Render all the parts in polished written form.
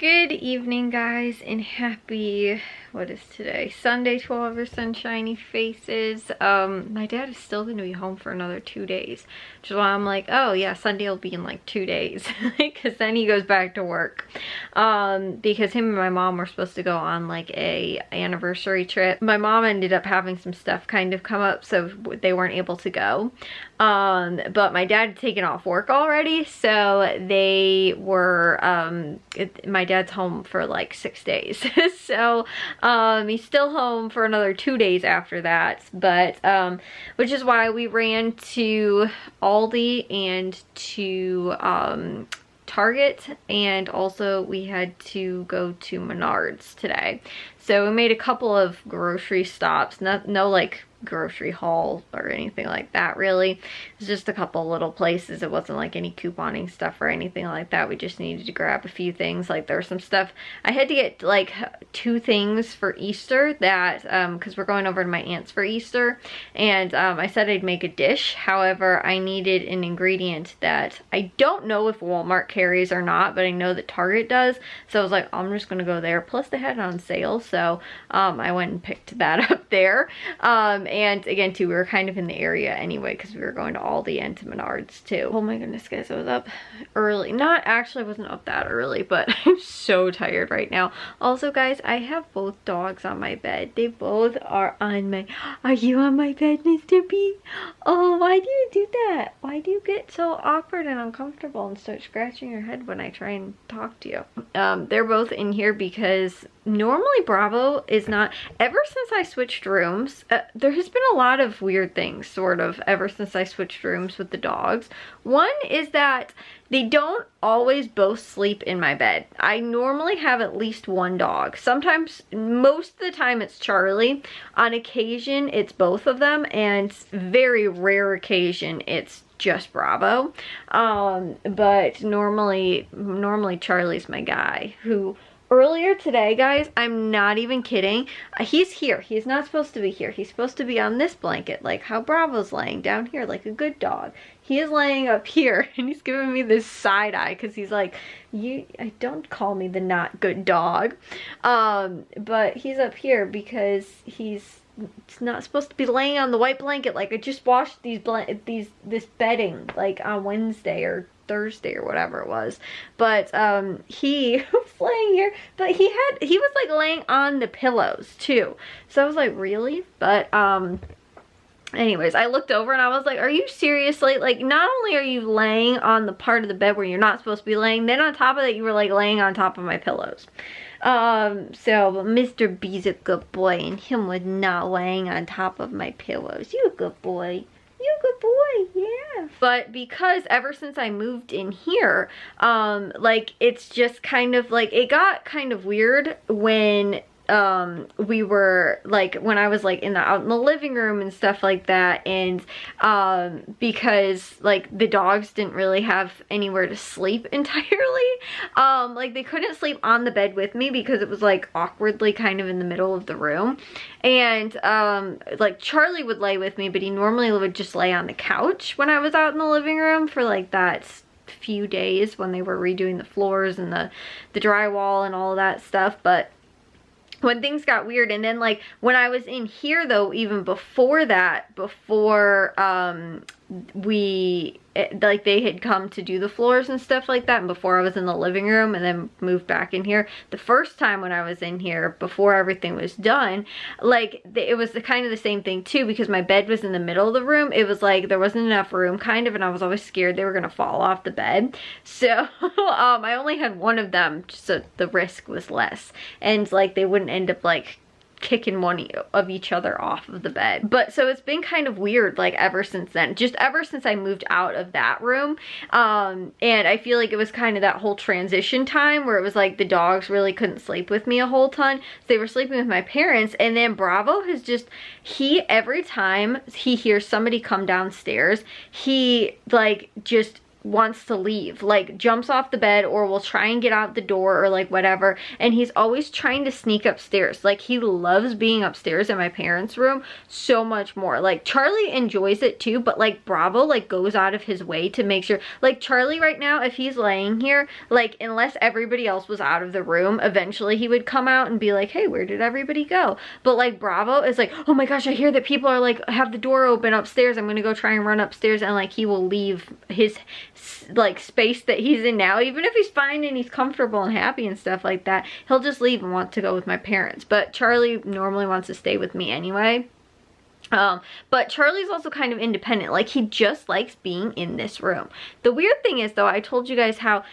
Good evening, guys, and happy, what is today? Sunday to all of your sunshiny faces. My dad is still going to be home for another 2 days, which is why I'm like, oh yeah, Sunday will be in like 2 days, because then he goes back to work. Because him and my mom were supposed to go on like a anniversary trip. My mom ended up having some stuff kind of come up, so they weren't able to go. But my dad had taken off work already, so they were, my dad's home for like 6 days. So, he's still home for another 2 days after that, but, which is why we ran to Aldi and to, Target, and also we had to go to Menards today. So we made a couple of grocery stops, no like grocery haul or anything like that really. It's just a couple little places. It wasn't like any couponing stuff or anything like that. We just needed to grab a few things. Like there was some stuff I had to get, like 2 things for Easter that because we're going over to my aunt's for Easter, and I said I'd make a dish. However, I needed an ingredient that I don't know if Walmart carries or not, but I know that Target does. So I was like, I'm just gonna go there. Plus they had it on sale, so I went and picked that up there. And again too, we were kind of in the area anyway because we were going to Aldi and to Menards too. Oh my goodness, guys, I was up early. Not actually, I wasn't up that early, but I'm so tired right now. Also, guys, I have both dogs on my bed. They both are on my... Are you on my bed, Mr. B? Oh, why do you do that? Why do you get so awkward and uncomfortable and start scratching your head when I try and talk to you? They're both in here because normally Bravo is not... Ever since I switched rooms, there has been a lot of weird things, sort of, ever since I switched rooms with the dogs. One is that they don't always both sleep in my bed. I normally have at least one dog. Sometimes, most of the time it's Charlie. On occasion, it's both of them, and very rare occasion, it's just Bravo. But normally Charlie's my guy, who... Earlier today, guys, I'm not even kidding, he's here. He's not supposed to be here. He's supposed to be on this blanket, like how Bravo's laying down here, like a good dog. He is laying up here, and he's giving me this side eye, because he's like, don't call me the not good dog. But he's up here because he's not supposed to be laying on the white blanket. Like, I just washed this bedding, like, on Wednesday or Thursday or whatever it was, but he was laying here, but he was like laying on the pillows too, so I was like, really? But anyways, I looked over and I was like, are you seriously, like, not only are you laying on the part of the bed where you're not supposed to be laying, then on top of that you were like laying on top of my pillows. But Mr. B's a good boy, and him was not laying on top of my pillows. You a good boy. You a good boy, yeah. But because ever since I moved in here, like, it's just kind of like, it got kind of weird when we were like, when I was like out in the living room and stuff like that, and because like the dogs didn't really have anywhere to sleep entirely, like they couldn't sleep on the bed with me because it was like awkwardly kind of in the middle of the room, and like Charlie would lay with me, but he normally would just lay on the couch when I was out in the living room for like that few days when they were redoing the floors and the drywall and all of that stuff. But when things got weird, and then like when I was in here though, even before that, before like they had come to do the floors and stuff like that, and before I was in the living room and then moved back in here, the first time when I was in here before everything was done, like it was kind of the same thing too, because my bed was in the middle of the room. It was like there wasn't enough room kind of, and I was always scared they were gonna fall off the bed, so I only had one of them, so the risk was less, and like they wouldn't end up like kicking one of each other off of the bed. But so it's been kind of weird, like ever since then, just ever since I moved out of that room, and I feel like it was kind of that whole transition time where it was like the dogs really couldn't sleep with me a whole ton, so they were sleeping with my parents. And then Bravo has just, every time he hears somebody come downstairs, he like just wants to leave, like jumps off the bed or will try and get out the door or like whatever, and he's always trying to sneak upstairs. Like he loves being upstairs in my parents' room so much more. Like Charlie enjoys it too, but like Bravo like goes out of his way to make sure, like Charlie right now, if he's laying here, like unless everybody else was out of the room, eventually he would come out and be like, hey, where did everybody go? But like Bravo is like, oh my gosh, I hear that people are like have the door open upstairs, I'm gonna go try and run upstairs, and like he will leave his like space that he's in now, even if he's fine and he's comfortable and happy and stuff like that, he'll just leave and want to go with my parents. But Charlie normally wants to stay with me anyway. But Charlie's also kind of independent. Like he just likes being in this room. The weird thing is though, I told you guys how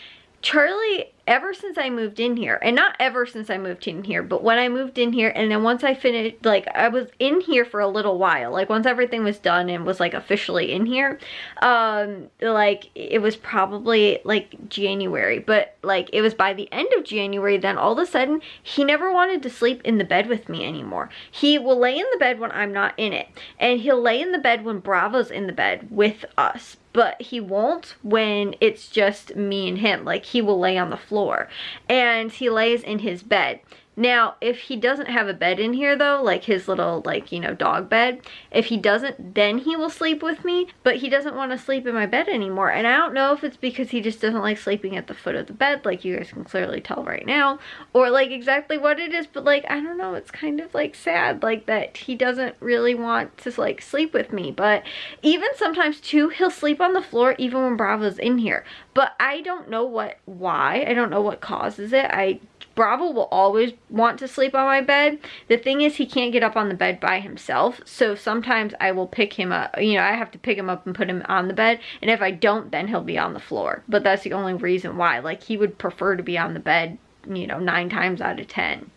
Charlie, ever since I moved in here, and not ever since I moved in here, but when I moved in here, and then once I finished, like I was in here for a little while, like once everything was done and was like officially in here, like it was probably like January, but like it was by the end of January, then all of a sudden he never wanted to sleep in the bed with me anymore. He will lay in the bed when I'm not in it, and he'll lay in the bed when Bravo's in the bed with us, but he won't when it's just me and him. Like he will lay on the floor, and he lays in his bed. Now, if he doesn't have a bed in here though, like his little, like, you know, dog bed, if he doesn't, then he will sleep with me, but he doesn't want to sleep in my bed anymore. And I don't know if it's because he just doesn't like sleeping at the foot of the bed, like you guys can clearly tell right now, or like exactly what it is, but like, I don't know, it's kind of like sad, like that he doesn't really want to like sleep with me. But even sometimes too, he'll sleep on the floor even when Bravo's in here. But I don't know why, I don't know what causes it. Bravo will always want to sleep on my bed. The thing is, he can't get up on the bed by himself, so sometimes I will pick him up, you know, I have to pick him up and put him on the bed, and if I don't, then he'll be on the floor. But that's the only reason why. Like, he would prefer to be on the bed, you know, 9 times out of 10.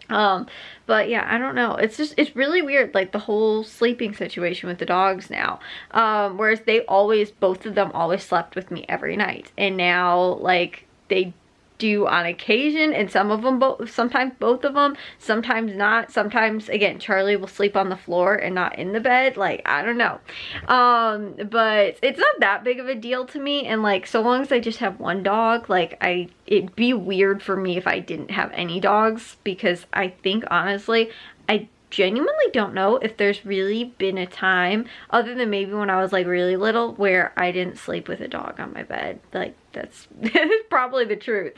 But yeah, I don't know, it's just, it's really weird, like the whole sleeping situation with the dogs now, whereas they always, both of them always slept with me every night, and now like they do on occasion, and some of them sometimes both of them, sometimes not. Sometimes again, Charlie will sleep on the floor and not in the bed. Like, I don't know, but it's not that big of a deal to me. And like, so long as I just have one dog, like it'd be weird for me if I didn't have any dogs, because I think honestly, I genuinely don't know if there's really been a time, other than maybe when I was like really little, where I didn't sleep with a dog on my bed. Like, that's probably the truth.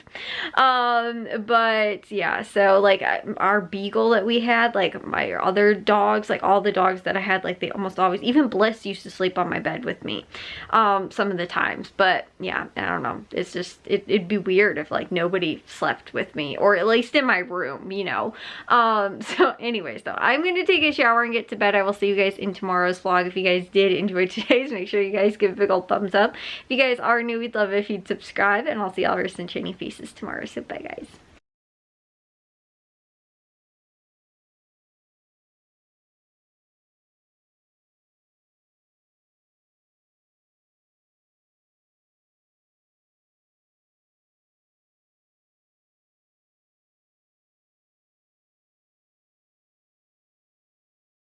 But yeah, so like our beagle that we had, like my other dogs, like all the dogs that I had, like they almost always, even Bliss used to sleep on my bed with me some of the times. But yeah, I don't know, it's just, it'd be weird if like nobody slept with me, or at least in my room, you know. So anyways though, I'm gonna take a shower and get to bed. I will see you guys in tomorrow's vlog. If you guys did enjoy today's, make sure you guys give a big old thumbs up. If you guys are new, we'd love it if you'd subscribe, and I'll see y'all rest in shiny faces tomorrow. So bye guys.